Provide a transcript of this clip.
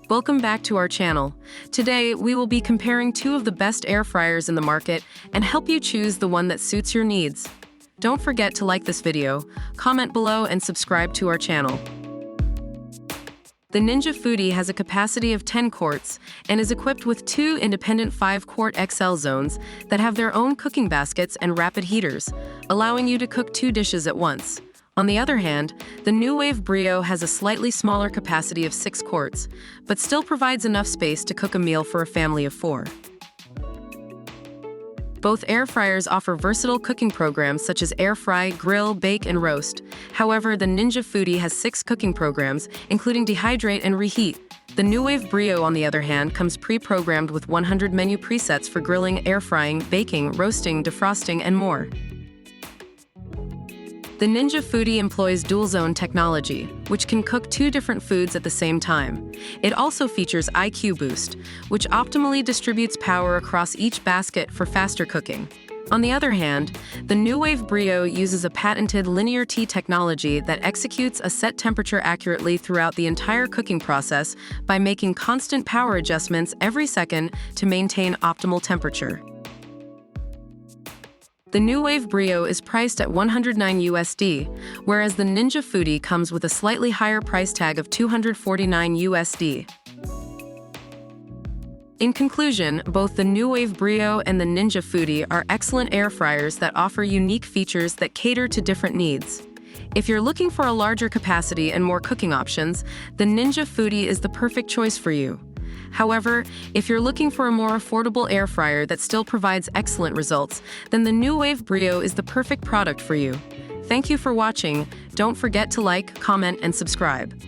Welcome back to our channel. Today, we will be comparing two of the best air fryers in the market and help you choose the one that suits your needs. Don't forget to like this video, comment below, and subscribe to our channel. The Ninja Foodi has a capacity of 10 quarts and is equipped with two independent 5-quart XL zones that have their own cooking baskets and rapid heaters, allowing you to cook 2 dishes at once. On the other hand, the Nuwave Brio has a slightly smaller capacity of 6 quarts, but still provides enough space to cook a meal for a family of 4. Both air fryers offer versatile cooking programs such as air fry, grill, bake, and roast. However, the Ninja Foodi has 6 cooking programs, including dehydrate and reheat. The Nuwave Brio, on the other hand, comes pre-programmed with 100 menu presets for grilling, air frying, baking, roasting, defrosting, and more. The Ninja Foodi employs DualZone technology, which can cook 2 different foods at the same time. It also features IQ Boost, which optimally distributes power across each basket for faster cooking. On the other hand, the Nuwave Brio uses a patented linear T technology that executes a set temperature accurately throughout the entire cooking process by making constant power adjustments every second to maintain optimal temperature. The Nuwave Brio is priced at $109 whereas the Ninja Foodi comes with a slightly higher price tag of $249. In conclusion, both the Nuwave Brio and the Ninja Foodi are excellent air fryers that offer unique features that cater to different needs. If you're looking for a larger capacity and more cooking options, the Ninja Foodi is the perfect choice for you. However, if you're looking for a more affordable air fryer that still provides excellent results, then the Nuwave Brio is the perfect product for you. Thank you for watching. Don't forget to like, comment, and subscribe.